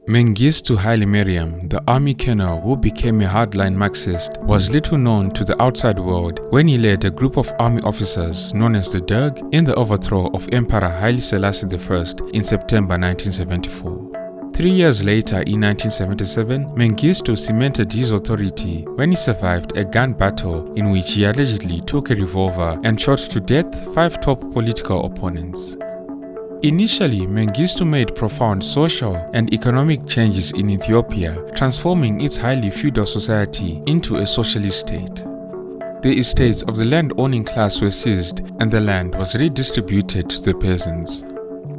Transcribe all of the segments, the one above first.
Mengistu Haile Mariam, the army colonel who became a hardline Marxist, was little known to the outside world when he led a group of army officers known as the Derg in the overthrow of Emperor Haile Selassie I in September 1974. 3 years later, in 1977, Mengistu cemented his authority when he survived a gun battle in which he allegedly took a revolver and shot to death 5 top political opponents. Initially, Mengistu made profound social and economic changes in Ethiopia, transforming its highly feudal society into a socialist state. The estates of the landowning class were seized and the land was redistributed to the peasants.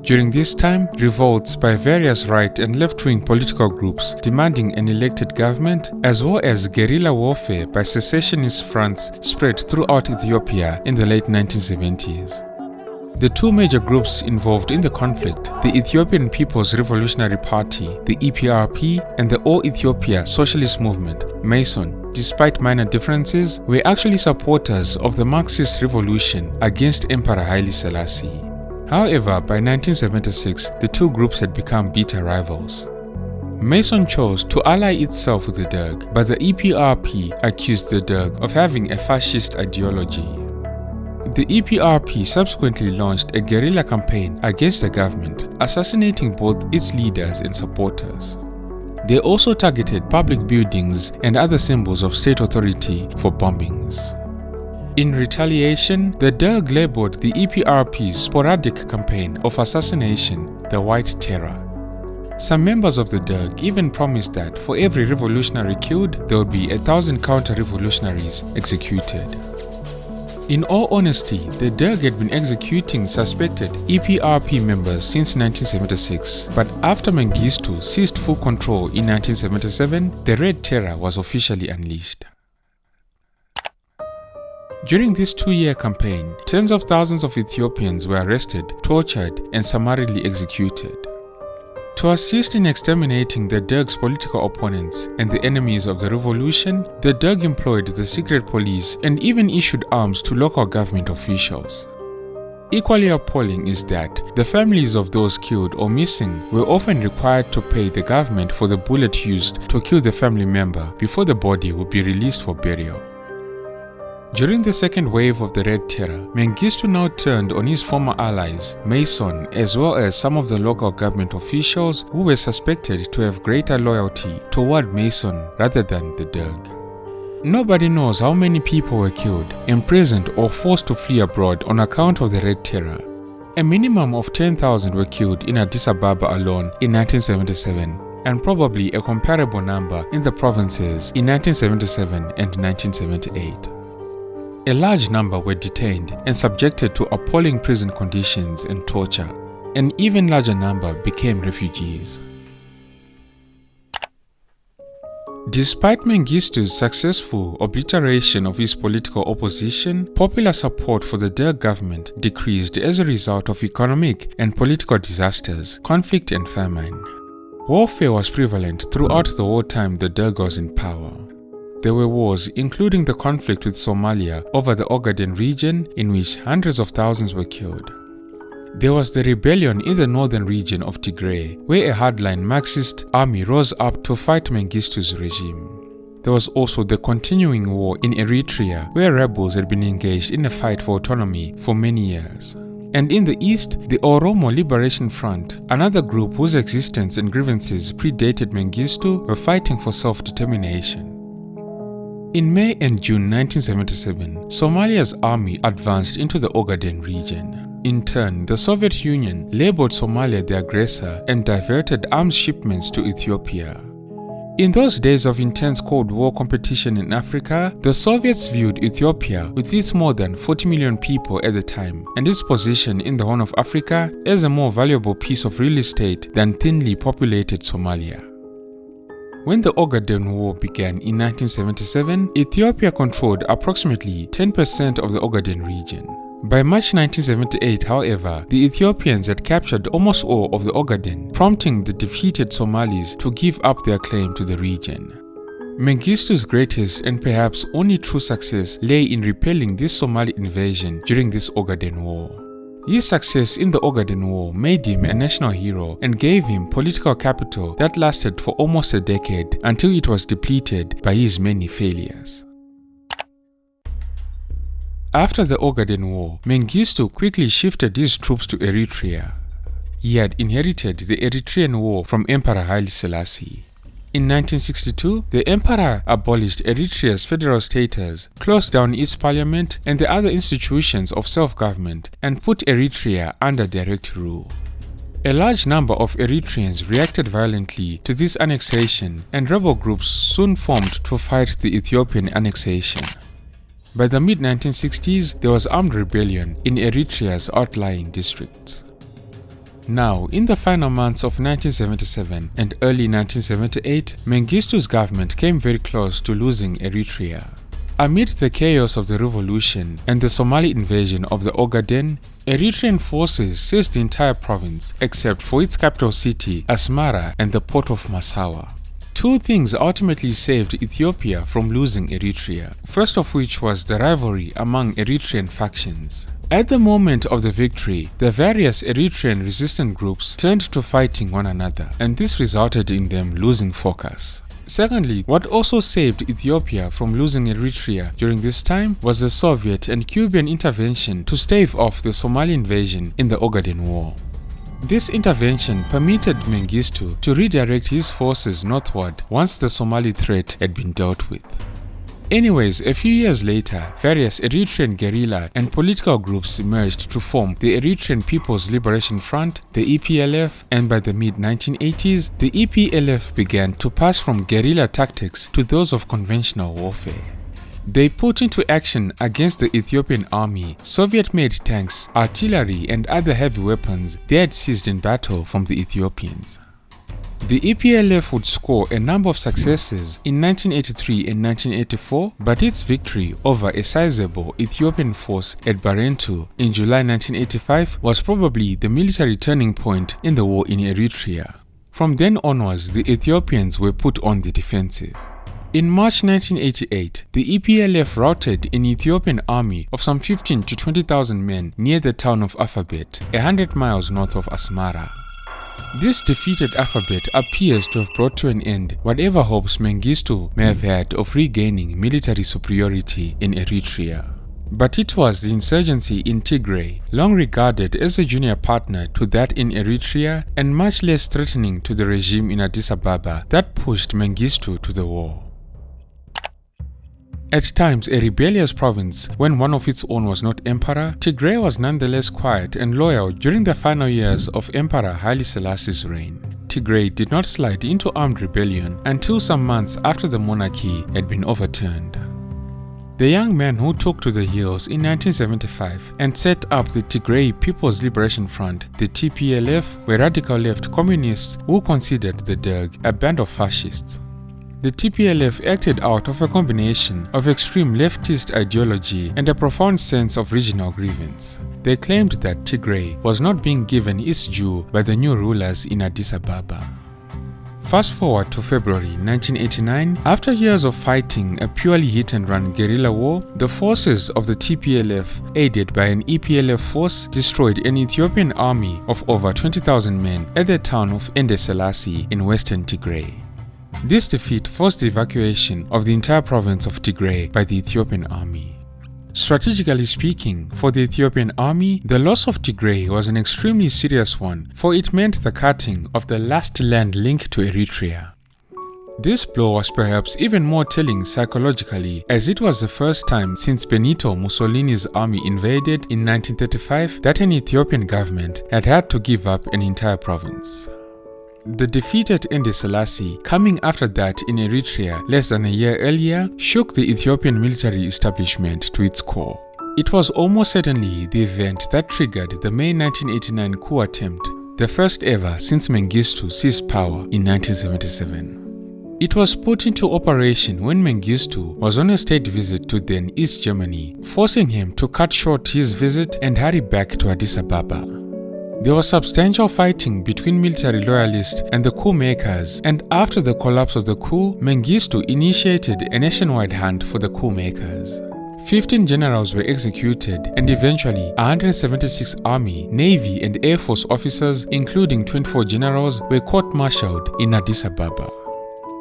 During this time, revolts by various right and left-wing political groups demanding an elected government, as well as guerrilla warfare by secessionist fronts, spread throughout Ethiopia in the late 1970s. The two major groups involved in the conflict, the Ethiopian People's Revolutionary Party, the EPRP, and the All Ethiopia Socialist Movement, MESON, despite minor differences, were actually supporters of the Marxist revolution against Emperor Haile Selassie. However, by 1976, the two groups had become bitter rivals. MESON chose to ally itself with the Derg, but the EPRP accused the Derg of having a fascist ideology. The EPRP subsequently launched a guerrilla campaign against the government, assassinating both its leaders and supporters. They also targeted public buildings and other symbols of state authority for bombings. In retaliation, the Derg labeled the EPRP's sporadic campaign of assassination the White Terror. Some members of the Derg even promised that for every revolutionary killed, there would be 1,000 counter-revolutionaries executed. In all honesty, the Derg had been executing suspected EPRP members since 1976, but after Mengistu seized full control in 1977, the Red Terror was officially unleashed. During this 2-year campaign, tens of thousands of Ethiopians were arrested, tortured, and summarily executed. To assist in exterminating the Derg's political opponents and the enemies of the revolution, the Derg employed the secret police and even issued arms to local government officials. Equally appalling is that the families of those killed or missing were often required to pay the government for the bullet used to kill the family member before the body would be released for burial. During the second wave of the Red Terror, Mengistu now turned on his former allies, MESON, as well as some of the local government officials who were suspected to have greater loyalty toward MESON rather than the Derg. Nobody knows how many people were killed, imprisoned, or forced to flee abroad on account of the Red Terror. A minimum of 10,000 were killed in Addis Ababa alone in 1977, and probably a comparable number in the provinces in 1977 and 1978. A large number were detained and subjected to appalling prison conditions and torture. An even larger number became refugees. Despite Mengistu's successful obliteration of his political opposition, popular support for the Derg government decreased as a result of economic and political disasters, conflict and famine. Warfare was prevalent throughout the whole time the Derg was in power. There were wars, including the conflict with Somalia over the Ogaden region, in which hundreds of thousands were killed. There was the rebellion in the northern region of Tigray, where a hardline Marxist army rose up to fight Mengistu's regime. There was also the continuing war in Eritrea, where rebels had been engaged in a fight for autonomy for many years. And in the east, the Oromo Liberation Front, another group whose existence and grievances predated Mengistu, were fighting for self-determination. In May and June 1977, Somalia's army advanced into the Ogaden region. In turn, the Soviet Union labeled Somalia the aggressor and diverted arms shipments to Ethiopia. In those days of intense Cold War competition in Africa, the Soviets viewed Ethiopia, with its more than 40 million people at the time, and its position in the Horn of Africa as a more valuable piece of real estate than thinly populated Somalia. When the Ogaden War began in 1977, Ethiopia controlled approximately 10% of the Ogaden region. By March 1978, however, the Ethiopians had captured almost all of the Ogaden, prompting the defeated Somalis to give up their claim to the region. Mengistu's greatest and perhaps only true success lay in repelling this Somali invasion during this Ogaden War. His success in the Ogaden War made him a national hero and gave him political capital that lasted for almost a decade until it was depleted by his many failures. After the Ogaden War, Mengistu quickly shifted his troops to Eritrea. He had inherited the Eritrean War from Emperor Haile Selassie. In 1962, the emperor abolished Eritrea's federal status, closed down its parliament and the other institutions of self-government, and put Eritrea under direct rule. A large number of Eritreans reacted violently to this annexation, and rebel groups soon formed to fight the Ethiopian annexation. By the mid-1960s, there was armed rebellion in Eritrea's outlying districts. Now, in the final months of 1977 and early 1978, Mengistu's government came very close to losing Eritrea. Amid the chaos of the revolution and the Somali invasion of the Ogaden, Eritrean forces seized the entire province except for its capital city, Asmara, and the port of Massawa. Two things ultimately saved Ethiopia from losing Eritrea, first of which was the rivalry among Eritrean factions. At the moment of the victory, the various Eritrean resistant groups turned to fighting one another, and this resulted in them losing focus. Secondly, what also saved Ethiopia from losing Eritrea during this time was the Soviet and Cuban intervention to stave off the Somali invasion in the Ogaden War. This intervention permitted Mengistu to redirect his forces northward once the Somali threat had been dealt with. Anyways, a few years later, various Eritrean guerrilla and political groups emerged to form the Eritrean People's Liberation Front, the EPLF, and by the mid-1980s, the EPLF began to pass from guerrilla tactics to those of conventional warfare. They put into action against the Ethiopian army Soviet-made tanks, artillery, and other heavy weapons they had seized in battle from the Ethiopians. The EPLF would score a number of successes in 1983 and 1984, but its victory over a sizable Ethiopian force at Barentu in July 1985 was probably the military turning point in the war in Eritrea. From then onwards, the Ethiopians were put on the defensive. In March 1988, the EPLF routed an Ethiopian army of some 15 to 20,000 men near the town of Alphabet, 100 miles north of Asmara. This defeated Alphabet appears to have brought to an end whatever hopes Mengistu may have had of regaining military superiority in Eritrea. But it was the insurgency in Tigray, long regarded as a junior partner to that in Eritrea and much less threatening to the regime in Addis Ababa, that pushed Mengistu to the war. At times a rebellious province, when one of its own was not emperor, Tigray was nonetheless quiet and loyal during the final years of Emperor Haile Selassie's reign. Tigray did not slide into armed rebellion until some months after the monarchy had been overturned. The young men who took to the hills in 1975 and set up the Tigray People's Liberation Front, the TPLF, were radical left communists who considered the Derg a band of fascists. The TPLF acted out of a combination of extreme leftist ideology and a profound sense of regional grievance. They claimed that Tigray was not being given its due by the new rulers in Addis Ababa. Fast forward to February 1989, after years of fighting a purely hit-and-run guerrilla war, the forces of the TPLF, aided by an EPLF force, destroyed an Ethiopian army of over 20,000 men at the town of Haile Selassie in western Tigray. This defeat forced the evacuation of the entire province of Tigray by the Ethiopian army. Strategically speaking, for the Ethiopian army, the loss of Tigray was an extremely serious one, for it meant the cutting of the last land link to Eritrea. This blow was perhaps even more telling psychologically, as it was the first time since Benito Mussolini's army invaded in 1935 that an Ethiopian government had had to give up an entire province. The defeated Haile Selassie, coming after that in Eritrea less than a year earlier, shook the Ethiopian military establishment to its core. It was almost certainly the event that triggered the May 1989 coup attempt, the first ever since Mengistu seized power in 1977. It was put into operation when Mengistu was on a state visit to then East Germany, forcing him to cut short his visit and hurry back to Addis Ababa. There was substantial fighting between military loyalists and the coup makers, and after the collapse of the coup, Mengistu initiated a nationwide hunt for the coup makers. 15 generals were executed, and eventually 176 army, navy, and air force officers, including 24 generals, were court-martialed in Addis Ababa.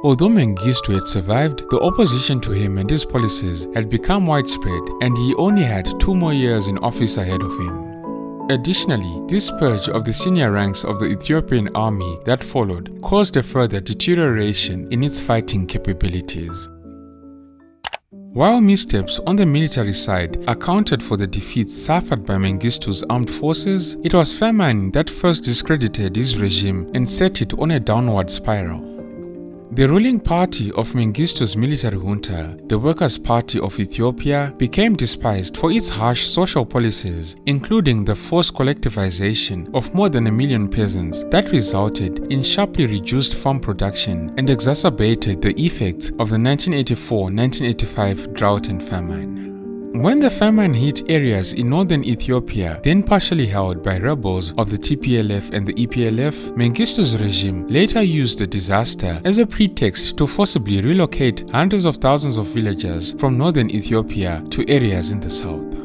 Although Mengistu had survived, the opposition to him and his policies had become widespread, and he only had 2 more years in office ahead of him. Additionally, this purge of the senior ranks of the Ethiopian army that followed caused a further deterioration in its fighting capabilities. While missteps on the military side accounted for the defeats suffered by Mengistu's armed forces, it was famine that first discredited his regime and set it on a downward spiral. The ruling party of Mengistu's military junta, the Workers' Party of Ethiopia, became despised for its harsh social policies, including the forced collectivization of more than 1 million peasants that resulted in sharply reduced farm production and exacerbated the effects of the 1984-1985 drought and famine. When the famine hit areas in northern Ethiopia, then partially held by rebels of the TPLF and the EPLF, Mengistu's regime later used the disaster as a pretext to forcibly relocate hundreds of thousands of villagers from northern Ethiopia to areas in the south.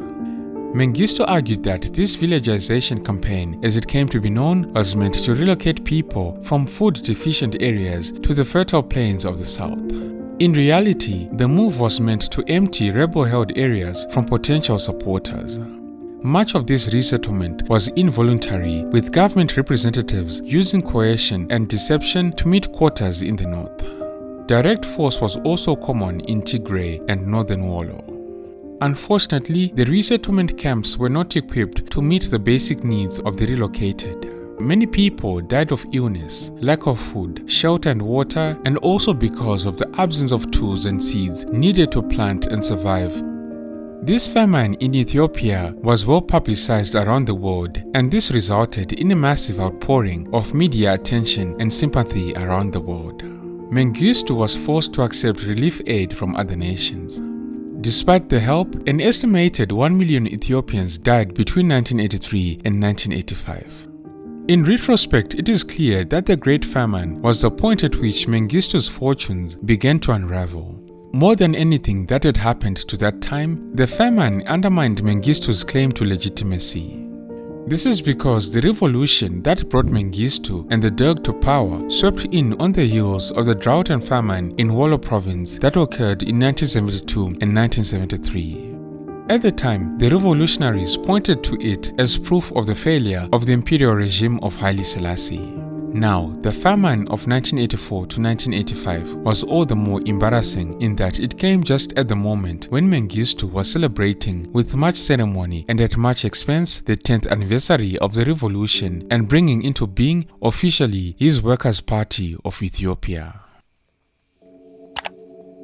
Mengistu argued that this villagization campaign, as it came to be known, was meant to relocate people from food-deficient areas to the fertile plains of the south. In reality, the move was meant to empty rebel-held areas from potential supporters. Much of this resettlement was involuntary, with government representatives using coercion and deception to meet quotas in the north. Direct force was also common in Tigray and northern Wollo. Unfortunately, the resettlement camps were not equipped to meet the basic needs of the relocated. Many people died of illness, lack of food, shelter and water, and also because of the absence of tools and seeds needed to plant and survive. This famine in Ethiopia was well publicized around the world, and this resulted in a massive outpouring of media attention and sympathy around the world. Mengistu was forced to accept relief aid from other nations. Despite the help, an estimated 1 million Ethiopians died between 1983 and 1985. In retrospect, it is clear that the Great Famine was the point at which Mengistu's fortunes began to unravel. More than anything that had happened to that time, the famine undermined Mengistu's claim to legitimacy. This is because the revolution that brought Mengistu and the Derg to power swept in on the heels of the drought and famine in Wollo province that occurred in 1972 and 1973. At the time, the revolutionaries pointed to it as proof of the failure of the imperial regime of Haile Selassie. Now, the famine of 1984 to 1985 was all the more embarrassing in that it came just at the moment when Mengistu was celebrating with much ceremony and at much expense the 10th anniversary of the revolution and bringing into being officially his Workers' Party of Ethiopia.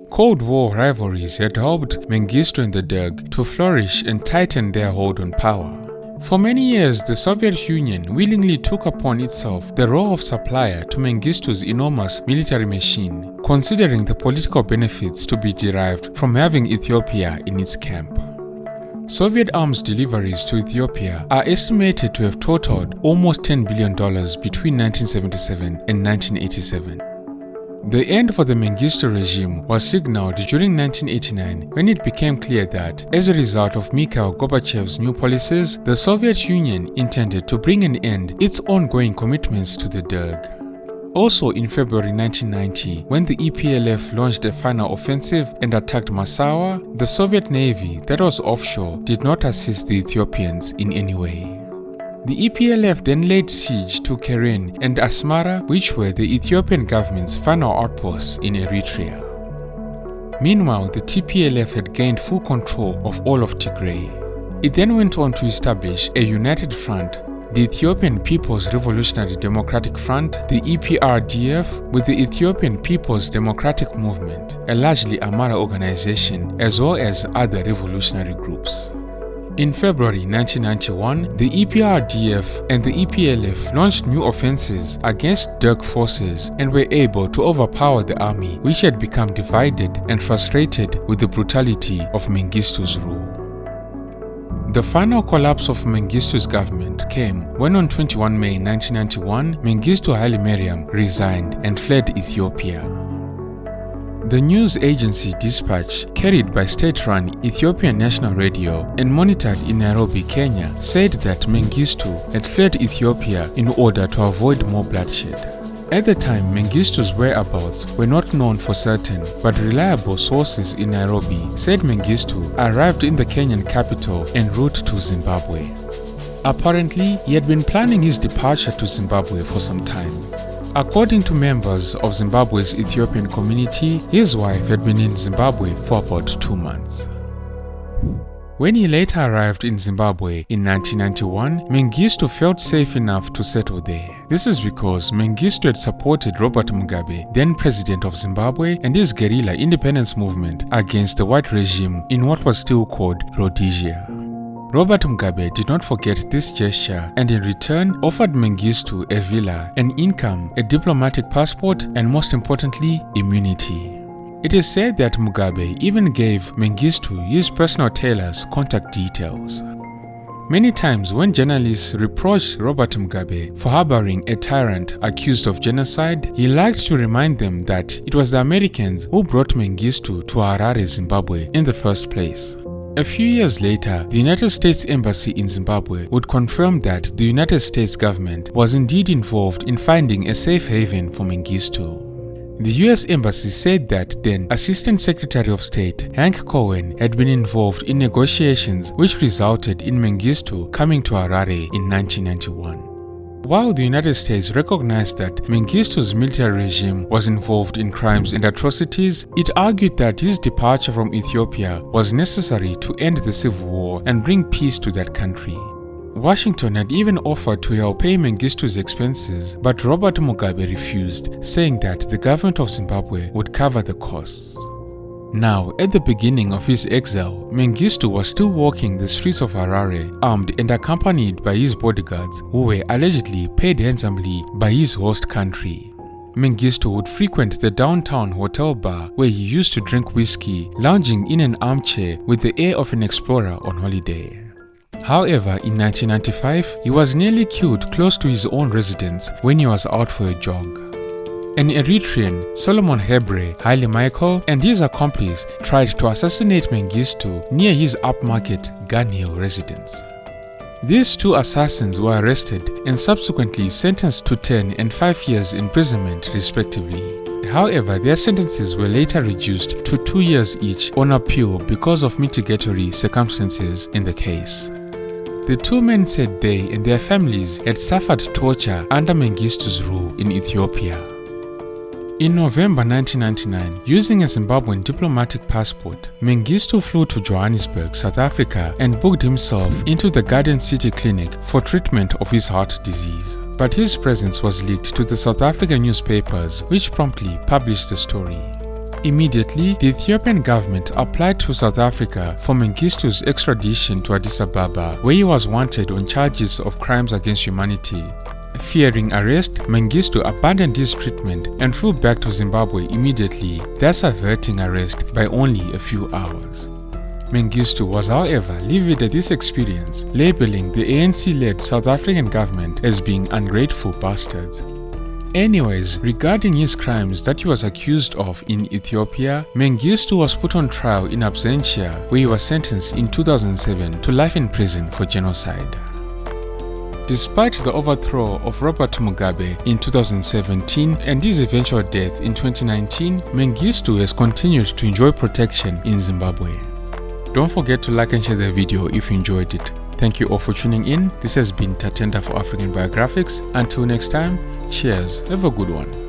Cold War rivalries had helped Mengistu and the Derg to flourish and tighten their hold on power. For many years, the Soviet Union willingly took upon itself the role of supplier to Mengistu's enormous military machine, considering the political benefits to be derived from having Ethiopia in its camp. Soviet arms deliveries to Ethiopia are estimated to have totaled almost $10 billion between 1977 and 1987. The end for the Mengistu regime was signaled during 1989 when it became clear that, as a result of Mikhail Gorbachev's new policies, the Soviet Union intended to bring an end its ongoing commitments to the Derg. Also in February 1990, when the EPLF launched a final offensive and attacked Massawa, the Soviet Navy that was offshore did not assist the Ethiopians in any way. The EPLF then laid siege to Keren and Asmara, which were the Ethiopian government's final outposts in Eritrea. Meanwhile, the TPLF had gained full control of all of Tigray. It then went on to establish a united front, the Ethiopian People's Revolutionary Democratic Front, the EPRDF, with the Ethiopian People's Democratic Movement, a largely Amhara organization, as well as other revolutionary groups. In February 1991, the EPRDF and the EPLF launched new offensives against Derg forces and were able to overpower the army, which had become divided and frustrated with the brutality of Mengistu's rule. The final collapse of Mengistu's government came when on 21 May 1991, Mengistu Haile Mariam resigned and fled Ethiopia. The news agency Dispatch, carried by state-run Ethiopian National Radio and monitored in Nairobi, Kenya, said that Mengistu had fled Ethiopia in order to avoid more bloodshed. At the time, Mengistu's whereabouts were not known for certain, but reliable sources in Nairobi said Mengistu arrived in the Kenyan capital en route to Zimbabwe. Apparently, he had been planning his departure to Zimbabwe for some time. According to members of Zimbabwe's Ethiopian community, his wife had been in Zimbabwe for about 2 months. When he later arrived in Zimbabwe in 1991, Mengistu felt safe enough to settle there. This is because Mengistu had supported Robert Mugabe, then president of Zimbabwe, and his guerrilla independence movement against the white regime in what was still called Rhodesia. Robert Mugabe did not forget this gesture and in return offered Mengistu a villa, an income, a diplomatic passport, and most importantly, immunity. It is said that Mugabe even gave Mengistu his personal tailor's contact details. Many times when journalists reproached Robert Mugabe for harboring a tyrant accused of genocide, he liked to remind them that it was the Americans who brought Mengistu to Harare, Zimbabwe in the first place. A few years later, the United States Embassy in Zimbabwe would confirm that the United States government was indeed involved in finding a safe haven for Mengistu. The US Embassy said that then Assistant Secretary of State Hank Cohen had been involved in negotiations which resulted in Mengistu coming to Harare in 1991. While the United States recognized that Mengistu's military regime was involved in crimes and atrocities, it argued that his departure from Ethiopia was necessary to end the civil war and bring peace to that country. Washington had even offered to help pay Mengistu's expenses, but Robert Mugabe refused, saying that the government of Zimbabwe would cover the costs. Now, at the beginning of his exile, Mengistu was still walking the streets of Harare, armed and accompanied by his bodyguards, who were allegedly paid handsomely by his host country. Mengistu would frequent the downtown hotel bar where he used to drink whiskey, lounging in an armchair with the air of an explorer on holiday. However, in 1995, he was nearly killed close to his own residence when he was out for a jog. An Eritrean, Solomon Haile Mariam, and his accomplice tried to assassinate Mengistu near his upmarket Gun Hill residence. These two assassins were arrested and subsequently sentenced to 10 and 5 years imprisonment respectively. However, their sentences were later reduced to 2 years each on appeal because of mitigatory circumstances in the case. The two men said they and their families had suffered torture under Mengistu's rule in Ethiopia. In November 1999, using a Zimbabwean diplomatic passport, Mengistu flew to Johannesburg, South Africa and booked himself into the Garden City Clinic for treatment of his heart disease. But his presence was leaked to the South African newspapers, which promptly published the story. Immediately, the Ethiopian government applied to South Africa for Mengistu's extradition to Addis Ababa, where he was wanted on charges of crimes against humanity. Fearing arrest, Mengistu abandoned his treatment and flew back to Zimbabwe immediately, thus averting arrest by only a few hours. Mengistu was, however, livid at this experience, labeling the ANC-led South African government as being ungrateful bastards. Anyways, regarding his crimes that he was accused of in Ethiopia, Mengistu was put on trial in absentia, where he was sentenced in 2007 to life in prison for genocide. Despite the overthrow of Robert Mugabe in 2017 and his eventual death in 2019, Mengistu has continued to enjoy protection in Zimbabwe. Don't forget to like and share the video if you enjoyed it. Thank you all for tuning in. This has been Tatenda for African Biographics. Until next time, cheers. Have a good one.